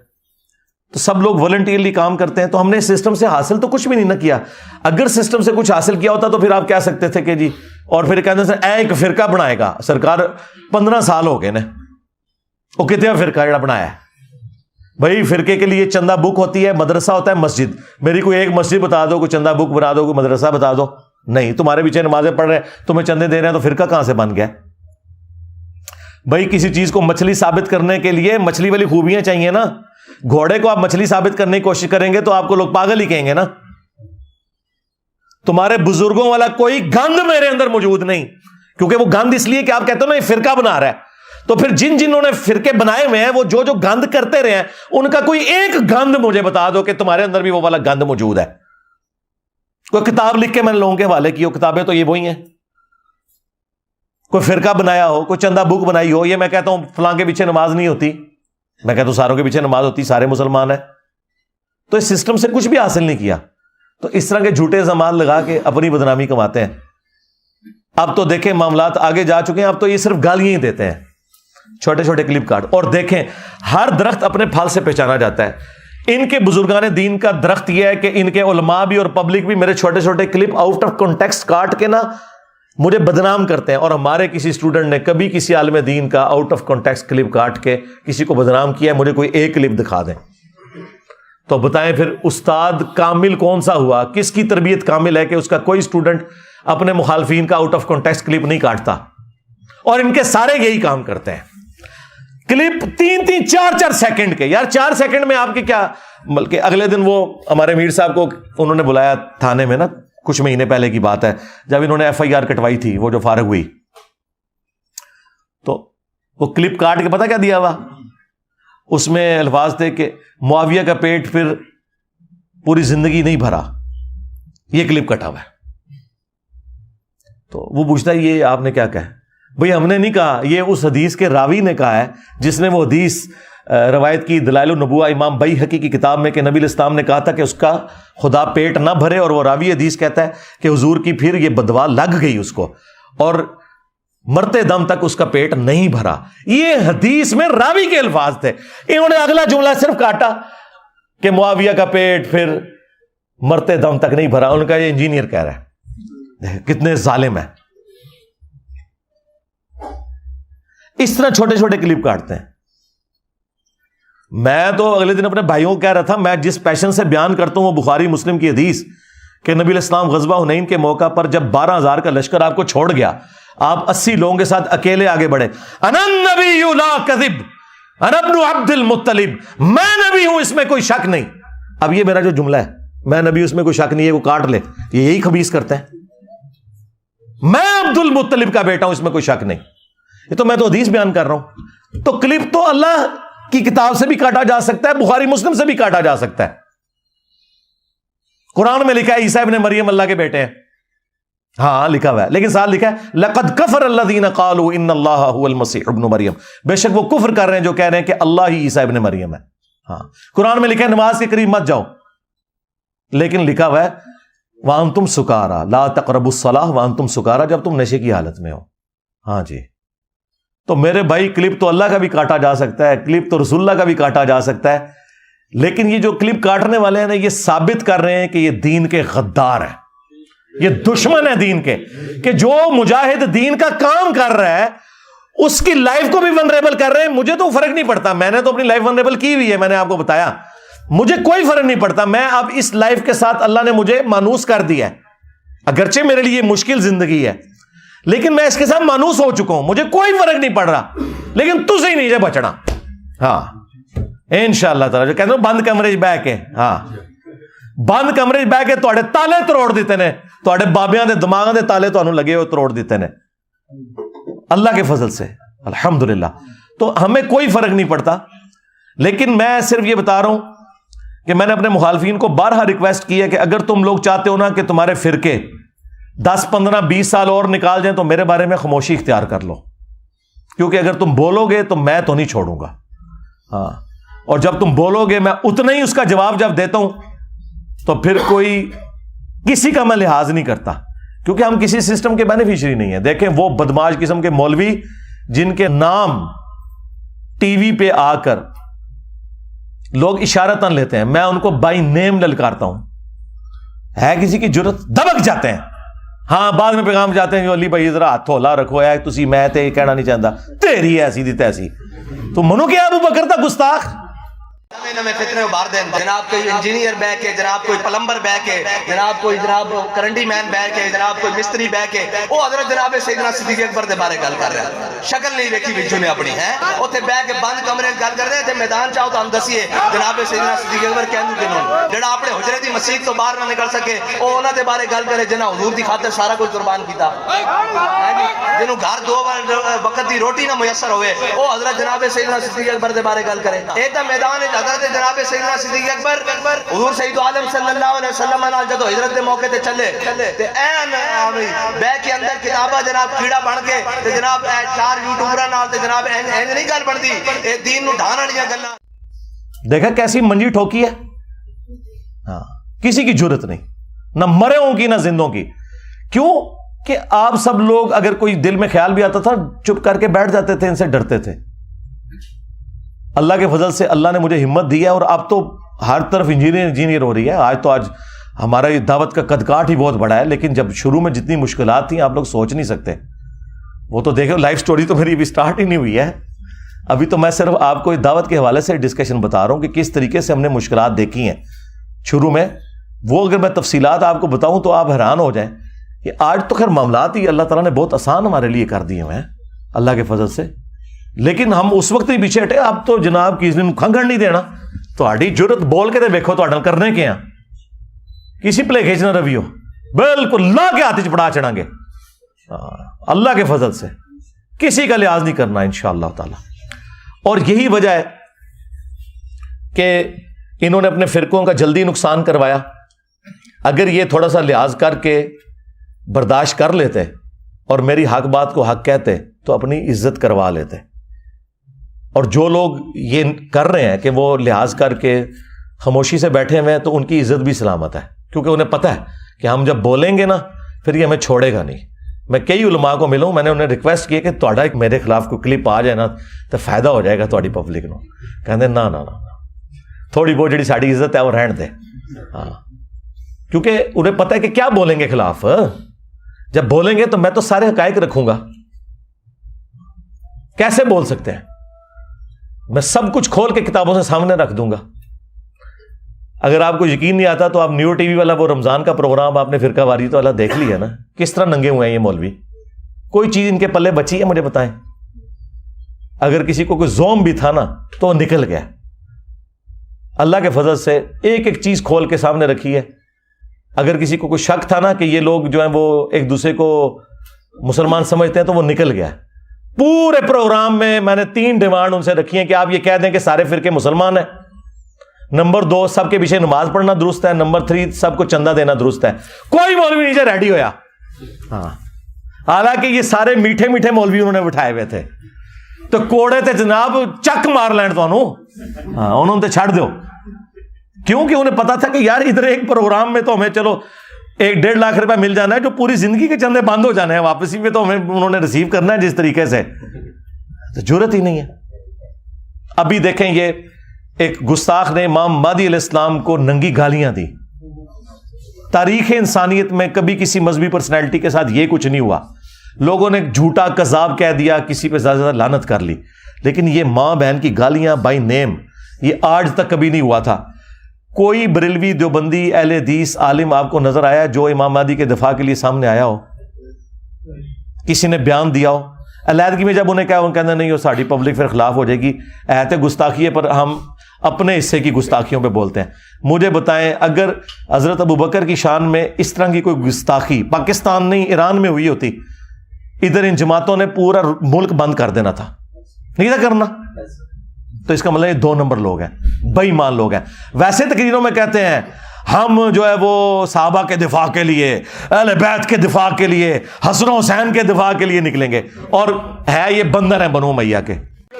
تو سب لوگ والنٹیئرلی کام کرتے ہیں۔ تو ہم نے اس سسٹم سے حاصل تو کچھ بھی نہیں نہ کیا۔ اگر سسٹم سے کچھ حاصل کیا ہوتا تو پھر آپ کہہ سکتے تھے کہ جی، اور پھر کہتے ہیں ایک فرقہ بنائے گا، سرکار 15 سال ہو گئے نا، وہ کتنا فرقہ جڑا بنایا ہے بھائی؟ فرقے کے لیے چندہ بک ہوتی ہے، مدرسہ ہوتا ہے، مسجد۔ میری کوئی ایک مسجد بتا دو، کوئی چندہ بک بنا دو، کوئی مدرسہ بتا دو۔ نہیں، تمہارے پیچھے نمازیں پڑھ رہے ہیں، تمہیں چندے دے رہے ہیں، تو فرقہ کہاں سے بن گیا؟ بھائی کسی چیز کو مچھلی ثابت کرنے کے لیے مچھلی والی خوبیاں چاہیے نا۔ گھوڑے کو آپ مچھلی ثابت کرنے کی کوشش کریں گے تو آپ کو لوگ پاگل ہی کہیں گے نا۔ تمہارے بزرگوں والا کوئی گند میرے اندر موجود نہیں، کیونکہ وہ گند اس لیے کہ آپ کہتے ہو نا یہ فرقہ بنا رہا ہے، تو پھر جنہوں نے فرقے بنائے ہوئے ہیں وہ جو گند کرتے رہے ہیں، ان کا کوئی ایک گند مجھے بتا دو کہ تمہارے اندر بھی وہ والا گند موجود ہے۔ کوئی کتاب لکھ کے میں نے لوگوں کے حوالے کی ہو، کتابیں تو یہ وہی ہیں۔ کوئی فرقہ بنایا ہو، کوئی چندہ بک بنائی ہو، یہ میں کہتا ہوں فلاں کے پیچھے نماز نہیں ہوتی، میں کہتا ہوں ساروں کے پیچھے نماز ہوتی، سارے مسلمان ہیں۔ تو اس سسٹم سے کچھ بھی حاصل نہیں کیا، تو اس طرح کے جھوٹے زمان لگا کے اپنی بدنامی کماتے ہیں۔ اب تو دیکھیں معاملات آگے جا چکے ہیں، اب تو یہ صرف گالیاں ہی دیتے ہیں، چھوٹے چھوٹے کلپ کاٹ۔ اور دیکھیں ہر درخت اپنے پھل سے پہچانا جاتا ہے۔ ان کے بزرگان دین کا درخت یہ ہے کہ ان کے علماء بھی اور پبلک بھی میرے چھوٹے چھوٹے کلپ آؤٹ آف کانٹیکسٹ کاٹ کے نا مجھے بدنام کرتے ہیں۔ اور ہمارے کسی اسٹوڈنٹ نے کبھی کسی عالم دین کا آؤٹ آف کانٹیکسٹ کلپ کاٹ کے کسی کو بدنام کیا ہے؟ مجھے کوئی ایک کلپ دکھا دیں۔ تو بتائیں پھر استاد کامل کون سا ہوا؟ کس کی تربیت کامل ہے کہ اس کا کوئی اسٹوڈنٹ اپنے مخالفین کا آؤٹ آف کانٹیکسٹ کلپ نہیں کاٹتا؟ اور ان کے سارے یہی کام کرتے ہیں، کلپ 3-3 4-4 سیکنڈ کے. یار 4 سیکنڈ میں آپ کے کیا، بلکہ اگلے دن وہ ہمارے میر صاحب کو انہوں نے بلایا تھانے میں نا، کچھ مہینے پہلے کی بات ہے، جب انہوں نے FIR کٹوائی تھی، وہ جو فارغ ہوئی، تو وہ کلپ کاٹ کے پتہ کیا دیا ہوا؟ اس میں الفاظ تھے کہ معاویہ کا پیٹ پھر پوری زندگی نہیں بھرا، یہ کلپ کٹا ہوا ہے. تو وہ پوچھتا ہے یہ آپ نے کیا کہا؟ بھئی ہم نے نہیں کہا، یہ اس حدیث کے راوی نے کہا ہے جس نے وہ حدیث روایت کی دلائل النبوہ امام بیہقی کی کتاب میں کہ نبی علیہ السلام نے کہا تھا کہ اس کا خدا پیٹ نہ بھرے، اور وہ راوی حدیث کہتا ہے کہ حضور کی پھر یہ بدوا لگ گئی اس کو اور مرتے دم تک اس کا پیٹ نہیں بھرا. یہ حدیث میں راوی کے الفاظ تھے. انہوں نے اگلا جملہ صرف کاٹا کہ معاویہ کا پیٹ پھر مرتے دم تک نہیں بھرا. ان کا یہ انجینئر کہہ رہا ہے. کتنے ظالم ہیں. اس طرح چھوٹے چھوٹے کلپ کاٹتے ہیں. میں تو اگلے دن اپنے بھائیوں کو کہہ رہا تھا، میں جس پیشن سے بیان کرتا ہوں وہ بخاری مسلم کی حدیث کہ نبی علیہ السلام غزوہ حنین کے موقع پر جب 12,000 کا لشکر آپ کو چھوڑ گیا، آپ 80 لوگوں کے ساتھ اکیلے آگے بڑھے. انا النبی لا کذب انا ابن عبد المطلب، میں نبی ہوں، اس میں کوئی شک نہیں. اب یہ میرا جو جملہ ہے، میں نبی اس میں کوئی شک نہیں ہے، وہ کاٹ لے. یہ یہی خبیث کرتے ہیں، میں عبد المطلب کا بیٹا ہوں، اس میں کوئی شک نہیں. یہ تو میں تو حدیث بیان کر رہا ہوں. تو کلپ تو اللہ کی کتاب سے بھی کاٹا جا سکتا ہے، بخاری مسلم سے بھی کاٹا جا سکتا ہے. قرآن میں لکھا ہے عیسیٰ ابن مریم اللہ کے بیٹے ہیں، ہاں لکھا ہوا ہے، لیکن ساتھ لکھا ہے لقد کفر الذین قالوا ان اللہ هو المسیح ابن مریم، بے شک وہ کفر کر رہے ہیں جو کہہ رہے ہیں کہ اللہ ہی عیسیٰ ابن مریم ہے. ہاں قرآن میں لکھا ہے نماز کے قریب مت جاؤ، لیکن لکھا ہوا ہے وانتم سکارا لا تقربوا الصلاۃ وانتم سکارا، جب تم نشے کی حالت میں ہو. ہاں جی. تو میرے بھائی کلپ تو اللہ کا بھی کاٹا جا سکتا ہے، کلپ تو رسول اللہ کا بھی کاٹا جا سکتا ہے، لیکن یہ جو کلپ کاٹنے والے ہیں نا، یہ ثابت کر رہے ہیں کہ یہ دین کے غدار ہیں، یہ دشمن ہے دین کے، کہ جو مجاہد دین کا کام کر رہا ہے اس کی لائف کو بھی ونریبل کر رہے ہیں. مجھے تو فرق نہیں پڑتا، میں نے تو اپنی لائف ونریبل کی ہوئی ہے، میں نے آپ کو بتایا، مجھے کوئی فرق نہیں پڑتا. میں اب اس لائف کے ساتھ اللہ نے مجھے مانوس کر دیا ہے، اگرچہ میرے لیے مشکل زندگی ہے لیکن میں اس کے ساتھ مانوس ہو چکا ہوں، مجھے کوئی فرق نہیں پڑ رہا. لیکن تجھے ہی نہیں بچنا. ہاں انشاءاللہ تعالی، جو کہتے ہیں بند کمرے چ بہ کے، ہاں بند کمرے چ بہ کے تواڈے تالے تروڑ دیتے نے، تواڈے بابیاں دے دماغاں دے تالے تانوں لگے ہوئے تروڑ دیتے نے اللہ کے فضل سے، الحمدللہ. تو ہمیں کوئی فرق نہیں پڑتا. لیکن میں صرف یہ بتا رہا ہوں کہ میں نے اپنے مخالفین کو بارہا ریکویسٹ کی ہے کہ اگر تم لوگ چاہتے ہو نا کہ تمہارے فرقے 10 15 20 سال اور نکال جائیں تو میرے بارے میں خاموشی اختیار کر لو، کیونکہ اگر تم بولو گے تو میں تو نہیں چھوڑوں گا. ہاں اور جب تم بولو گے میں اتنا ہی اس کا جواب جب دیتا ہوں تو پھر کوئی کسی کا میں لحاظ نہیں کرتا، کیونکہ ہم کسی سسٹم کے بینیفیشری نہیں ہیں. دیکھیں وہ بدماش قسم کے مولوی جن کے نام ٹی وی پہ آ کر لوگ اشارتاً لیتے ہیں، میں ان کو بائی نیم للکارتا ہوں. ہے کسی کی جرت دبک جاتے ہیں. ہاں بعد میں پیغام جاتے ہیں علی بھائی ذرا ہاتھ ہولا رکھو ہے تسی، میں تے کہنا نہیں چاہتا تیری ایسی دی تیسی، تو منو کیا ابو بکر دا گستاخ. میں فتنے ابار دیں، جناب کوئی انجینئر بہ کے، جناب کوئی پلمبر بہ کے، جناب کوئی جناب کرنڈی مین بہ کے، جناب کوئی مستری بہ کے، وہ حضرت جناب سیدنا صدیق اکبر دے بارے گل کر رہا ہے. شکل نہیں دیکھی بچوں نے اپنی ہے، اوتھے بہ کے بند کمرے گل کر رہے تھے. میدان چاہو تو ہم دسیے جناب سیدنا صدیق اکبر کہندے کنوں جڑا اپنے حجرے دی مسجد تو باہر نہ نکل سکے، او انہاں دے بارے گل کرے جنہاں حضور دی خاطر سارا کچھ قربان کیتا، جنہوں گھر 2 وقت دی روٹی نہ میسر ہوئے، او حضرت جناب سیدنا صدیق اکبر دے بارے گل کرے. اے تے میدان وچ حضرت جناب سیدنا صدیق اکبر حضور سید عالم صلی اللہ علیہ وسلم نال جدو ہجرت دے موقع تے چلے تے این بے کے اندر کتاباں جناب کیڑا بن کے تے جناب 4 یوٹیوبراں نال تے جناب این نہیں گل بندی، اے دین نو ڈھان والیاں گلاں. دیکھا کیسی منجی ٹھوکی ہے. ہاں کسی کی جرت نہیں، نہ مرے ہوں کی نہ زندوں کی. کیوں کہ آپ سب لوگ اگر کوئی دل میں خیال بھی آتا تھا چپ کر کے بیٹھ جاتے تھے، ان سے ڈرتے تھے. اللہ کے فضل سے اللہ نے مجھے ہمت دی ہے اور اب تو ہر طرف انجینئر ہو رہی ہے. آج ہمارا یہ دعوت کا قد کاٹ ہی بہت بڑا ہے، لیکن جب شروع میں جتنی مشکلات تھیں آپ لوگ سوچ نہیں سکتے. وہ تو دیکھو لائف سٹوری تو میری ابھی سٹارٹ ہی نہیں ہوئی ہے. ابھی تو میں صرف آپ کو دعوت کے حوالے سے ڈسکشن بتا رہا ہوں کہ کس طریقے سے ہم نے مشکلات دیکھی ہیں شروع میں. وہ اگر میں تفصیلات آپ کو بتاؤں تو آپ حیران ہو جائیں کہ آج تو خیر معاملات ہی اللہ تعالیٰ نے بہت آسان ہمارے لیے کر دیے ہیں اللہ کے فضل سے. لیکن ہم اس وقت ہی پیچھے ہٹے. اب تو جناب کسی نے کھنگڑ نہیں دینا, تھوڑی جرت بول کے دیکھو تو کرنے کے ہیں کسی پلے کھینچنا رویو بالکل لا کے ہاتھ چپڑا چڑھا گے اللہ کے فضل سے. کسی کا لحاظ نہیں کرنا انشاءاللہ تعالی. اور یہی وجہ ہے کہ انہوں نے اپنے فرقوں کا جلدی نقصان کروایا. اگر یہ تھوڑا سا لحاظ کر کے برداشت کر لیتے اور میری حق بات کو حق کہتے تو اپنی عزت کروا لیتے. اور جو لوگ یہ کر رہے ہیں کہ وہ لحاظ کر کے خاموشی سے بیٹھے ہوئے ہیں تو ان کی عزت بھی سلامت ہے, کیونکہ انہیں پتہ ہے کہ ہم جب بولیں گے نا پھر یہ ہمیں چھوڑے گا نہیں. میں کئی علماء کو ملوں, میں نے انہیں ریکویسٹ کی کہ تھوڑا ایک میرے خلاف کوئی کلپ آ جائے نا تو فائدہ ہو جائے گا تھوڑی پبلک نو. کہتے نا نا نا تھوڑی بہت جڑی ساری عزت ہے وہ رہن دے. ہاں کیونکہ انہیں پتہ ہے کہ کیا بولیں گے خلاف. جب بولیں گے تو میں تو سارے حقائق رکھوں گا. کیسے بول سکتے ہیں؟ میں سب کچھ کھول کے کتابوں سے سامنے رکھ دوں گا. اگر آپ کو یقین نہیں آتا تو آپ نیو ٹی وی والا وہ رمضان کا پروگرام آپ نے فرقہ واریت والا دیکھ لیا نا, کس طرح ننگے ہوئے ہیں یہ مولوی. کوئی چیز ان کے پلے بچی ہے مجھے بتائیں؟ اگر کسی کو کوئی زوم بھی تھا نا تو وہ نکل گیا. اللہ کے فضل سے ایک ایک چیز کھول کے سامنے رکھی ہے. اگر کسی کو کوئی شک تھا نا کہ یہ لوگ جو ہیں وہ ایک دوسرے کو مسلمان سمجھتے ہیں تو وہ نکل گیا. پورے پروگرام میں میں نے 3 ڈیمانڈ ان سے رکھی ہیں کہ آپ یہ کہہ دیں کہ سارے فرقے مسلمان ہیں. نمبر 2 سب کے پیچھے نماز پڑھنا درست ہے. نمبر 3 سب کو چندہ دینا درست ہے. کوئی مولوی نیچے ریڈی ہویا. ہاں حالانکہ یہ سارے میٹھے میٹھے مولوی انہوں نے بٹھائے ہوئے تھے تو کوڑے تے جناب چک مار لین تو انہوں نے چھڑ دو. کیونکہ انہیں پتا تھا کہ یار ادھر ایک پروگرام میں تو ہمیں چلو 1-1.5 لاکھ روپے مل جانا ہے, جو پوری زندگی کے چندے بند ہو جانے ہیں واپسی میں تو ہمیں انہوں نے ریسیو کرنا ہے جس طریقے سے. تو ضرورت ہی نہیں ہے. ابھی دیکھیں یہ ایک گستاخ نے امام مہدی علیہ السلام کو ننگی گالیاں دی. تاریخ انسانیت میں کبھی کسی مذہبی پرسنالٹی کے ساتھ یہ کچھ نہیں ہوا. لوگوں نے جھوٹا کذاب کہہ دیا, کسی پہ زیادہ زیادہ لعنت کر لی, لیکن یہ ماں بہن کی گالیاں بائی نیم یہ آج تک کبھی نہیں ہوا تھا. کوئی بریلوی دیوبندی اہل حدیث عالم آپ کو نظر آیا جو امام مہدی کے دفاع کے لیے سامنے آیا ہو, کسی نے بیان دیا ہو؟ علیحدگی میں جب انہیں کہا وہ کہتے نہیں, وہ ساری پبلک پھر خلاف ہو جائے گی, ایت گستاخی ہے, پر ہم اپنے حصے کی گستاخیوں پہ بولتے ہیں. مجھے بتائیں اگر حضرت ابوبکر کی شان میں اس طرح کی کوئی گستاخی پاکستان نہیں ایران میں ہوئی ہوتی, ادھر ان جماعتوں نے پورا ملک بند کر دینا تھا, نہیں تھا کرنا. تو اس کا مطلب یہ 2 نمبر لوگ ہیں, بے ایمان لوگ ہیں. ویسے تقریروں میں کہتے ہیں ہم جو ہے وہ صحابہ کے دفاع کے لیے, اہل بیت کے دفاع کے لیے, حسن و حسین کے دفاع کے لیے نکلیں گے, اور ہے یہ بندر ہیں بنو امیہ کے.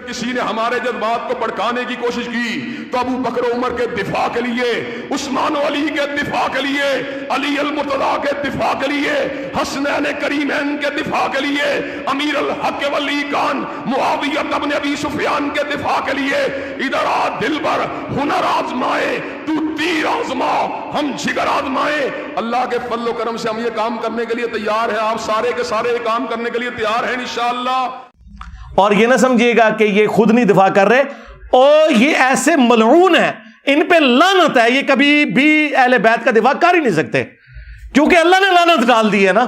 کسی نے ہمارے جذبات کو بھڑکانے کی کوشش کی تو ابو بکر عمر کے دفاع کے لیے, عثمان و علی کے دفاع کے لیے, علی المرتضی کے دفاع کے لیے, حسنین کریمین کے دفاع کے لیے, امیر الحق ولی خان معاویہ بن ابی سفیان کے دفاع کے لیے, ادھر آ دل بر ہنر آزمائے تو تیر آزما ہم جگر آزمائے. اللہ کے فضل و کرم سے ہم یہ کام کرنے کے لیے تیار ہیں. آپ سارے کے سارے یہ کام کرنے کے لیے تیار ہیں انشاءاللہ. اور یہ نہ سمجھیے گا کہ یہ خود نہیں دفاع کر رہے, اور یہ ایسے ملعون ہیں, ان پہ لعنت ہے, یہ کبھی بھی اہل بیت کا دفاع کر ہی نہیں سکتے, کیونکہ اللہ نے لعنت ڈال دی ہے نا.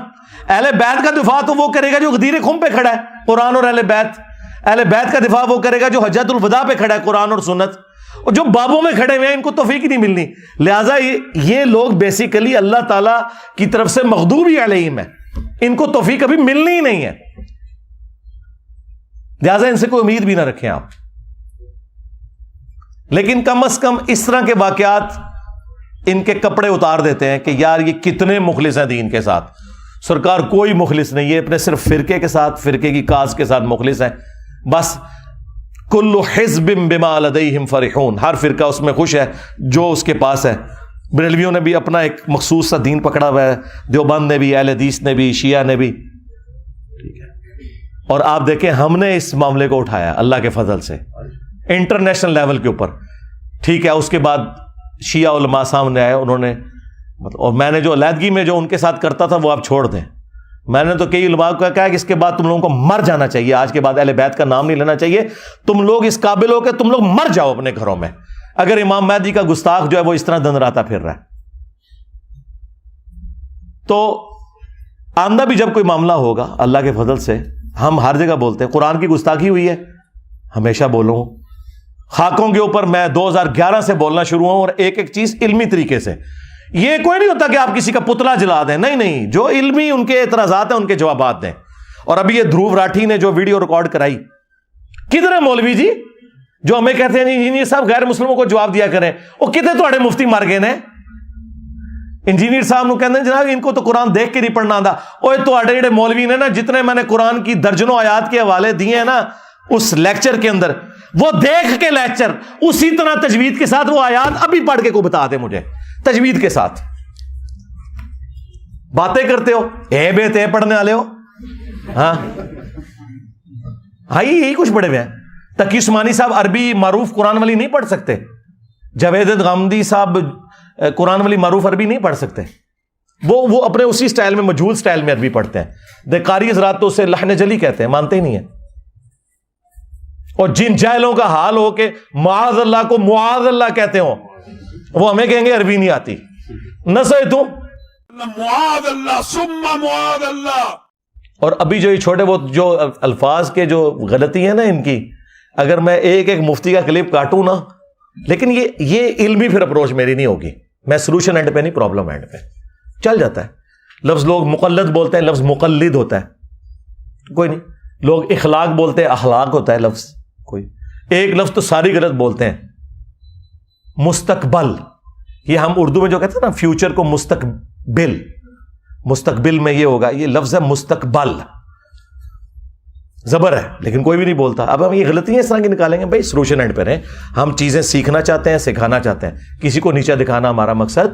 اہل بیت کا دفاع تو وہ کرے گا جو غدیر خم پہ کھڑا ہے, قرآن اور اہل بیت. اہل بیت کا دفاع وہ کرے گا جو حجۃ الوداع پہ کھڑا ہے, قرآن اور سنت. اور جو بابوں میں کھڑے ہوئے ہیں ان کو توفیق نہیں ملنی. لہٰذا یہ لوگ بیسیکلی اللہ تعالیٰ کی طرف سے مغضوب علیہم ہیں, ان کو توفیق کبھی ملنی ہی نہیں ہے. لہٰذا ان سے کوئی امید بھی نہ رکھیں آپ. لیکن کم از کم اس طرح کے واقعات ان کے کپڑے اتار دیتے ہیں کہ یار یہ کتنے مخلص ہیں دین کے ساتھ. سرکار کوئی مخلص نہیں ہے, اپنے صرف فرقے کے ساتھ, فرقے کی کاز کے ساتھ مخلص ہیں بس. کل حزب بما لدیہم فرحون, ہر فرقہ اس میں خوش ہے جو اس کے پاس ہے. بریلویوں نے بھی اپنا ایک مخصوص سا دین پکڑا ہوا ہے, دیوبند نے بھی, اہل حدیث نے بھی, شیعہ نے بھی. ٹھیک ہے, اور آپ دیکھیں ہم نے اس معاملے کو اٹھایا اللہ کے فضل سے انٹرنیشنل لیول کے اوپر. ٹھیک ہے, اس کے بعد شیعہ علماء سامنے آئے, انہوں نے اور میں نے جو علیحدگی میں جو ان کے ساتھ کرتا تھا وہ آپ چھوڑ دیں. میں نے تو کئی علماء کو کہا کہ اس کے بعد تم لوگوں کو مر جانا چاہیے، آج کے بعد اہل بیت کا نام نہیں لینا چاہیے، تم لوگ اس قابل ہو کہ تم لوگ مر جاؤ اپنے گھروں میں، اگر امام مہدی کا گستاخ جو ہے وہ اس طرح دندراتا پھر رہا ہے۔ تو آندہ بھی جب کوئی معاملہ ہوگا اللہ کے فضل سے، ہم ہر جگہ بولتے ہیں قرآن کی گستاخی ہوئی ہے، ہمیشہ بولوں، خاکوں کے اوپر میں 2011 سے بولنا شروع ہوں، اور ایک ایک چیز علمی طریقے سے، یہ کوئی نہیں ہوتا کہ آپ کسی کا پتلا جلا دیں، نہیں، جو علمی ان کے اعتراضات ہیں ان کے جوابات دیں۔ اور ابھی یہ دھروو راٹھی نے جو ویڈیو ریکارڈ کرائی، کدھر ہے مولوی جی جو ہمیں کہتے ہیں انجینئر صاحب غیر مسلموں کو جواب دیا کریں، وہ کتنے تھوڑے مفتی مر گئے نے؟ انجینئر صاحب نو کہتے ہیں جناب ان کو تو قرآن دیکھ کے نہیں پڑھنا آتا۔ اوے تھوڑے جڑے مولوی نے نا، جتنے میں نے قرآن کی درجنوں آیات کے حوالے دیے ہیں نا اس لیکچر کے اندر، وہ دیکھ کے لیکچر اسی طرح تجوید کے ساتھ وہ آیات ابھی پڑھ کے کو بتا دے مجھے تجوید کے ساتھ۔ باتیں کرتے ہو اے بے تے پڑھنے والے ہو، ہاں یہی کچھ پڑھے ہوئے ہیں۔ تقی عثمانی صاحب عربی معروف قرآن والی نہیں پڑھ سکتے، جاوید غامدی صاحب قرآن والی معروف عربی نہیں پڑھ سکتے، وہ اپنے اسی سٹائل میں مجہول سٹائل میں عربی پڑھتے ہیں۔ قاری حضرات تو اسے لحن جلی کہتے ہیں، مانتے ہی نہیں ہیں۔ اور جن جاہلوں کا حال ہو کہ معاذ اللہ کو معاذ اللہ کہتے ہو، وہ ہمیں کہیں گے عربی نہیں آتی، نہ سوئے تم معاذ اللہ ثم معاذ اللہ۔ اور ابھی جو یہ چھوٹے بہت جو الفاظ کے جو غلطی ہے نا ان کی، اگر میں ایک ایک مفتی کا کلپ کاٹوں نا، لیکن یہ علمی پھر اپروچ میری نہیں ہوگی، میں سلوشن اینڈ پہ نہیں، پرابلم اینڈ پہ چل جاتا ہے۔ لفظ لوگ مقلد بولتے ہیں، لفظ مقلد ہوتا ہے، کوئی نہیں۔ لوگ اخلاق بولتے ہیں، اخلاق ہوتا ہے لفظ، کوئی ایک لفظ تو ساری غلط بولتے ہیں۔ مستقبل، یہ ہم اردو میں جو کہتے ہیں نا فیوچر کو مستقبل، مستقبل میں یہ ہوگا، یہ لفظ ہے مستقبل، زبر ہے لیکن کوئی بھی نہیں بولتا۔ اب ہم یہ غلطیاں اس طرح کی نکالیں گے، بھائی سلوشن اینڈ پہ رہیں، ہم چیزیں سیکھنا چاہتے ہیں، سکھانا چاہتے ہیں، کسی کو نیچا دکھانا ہمارا مقصد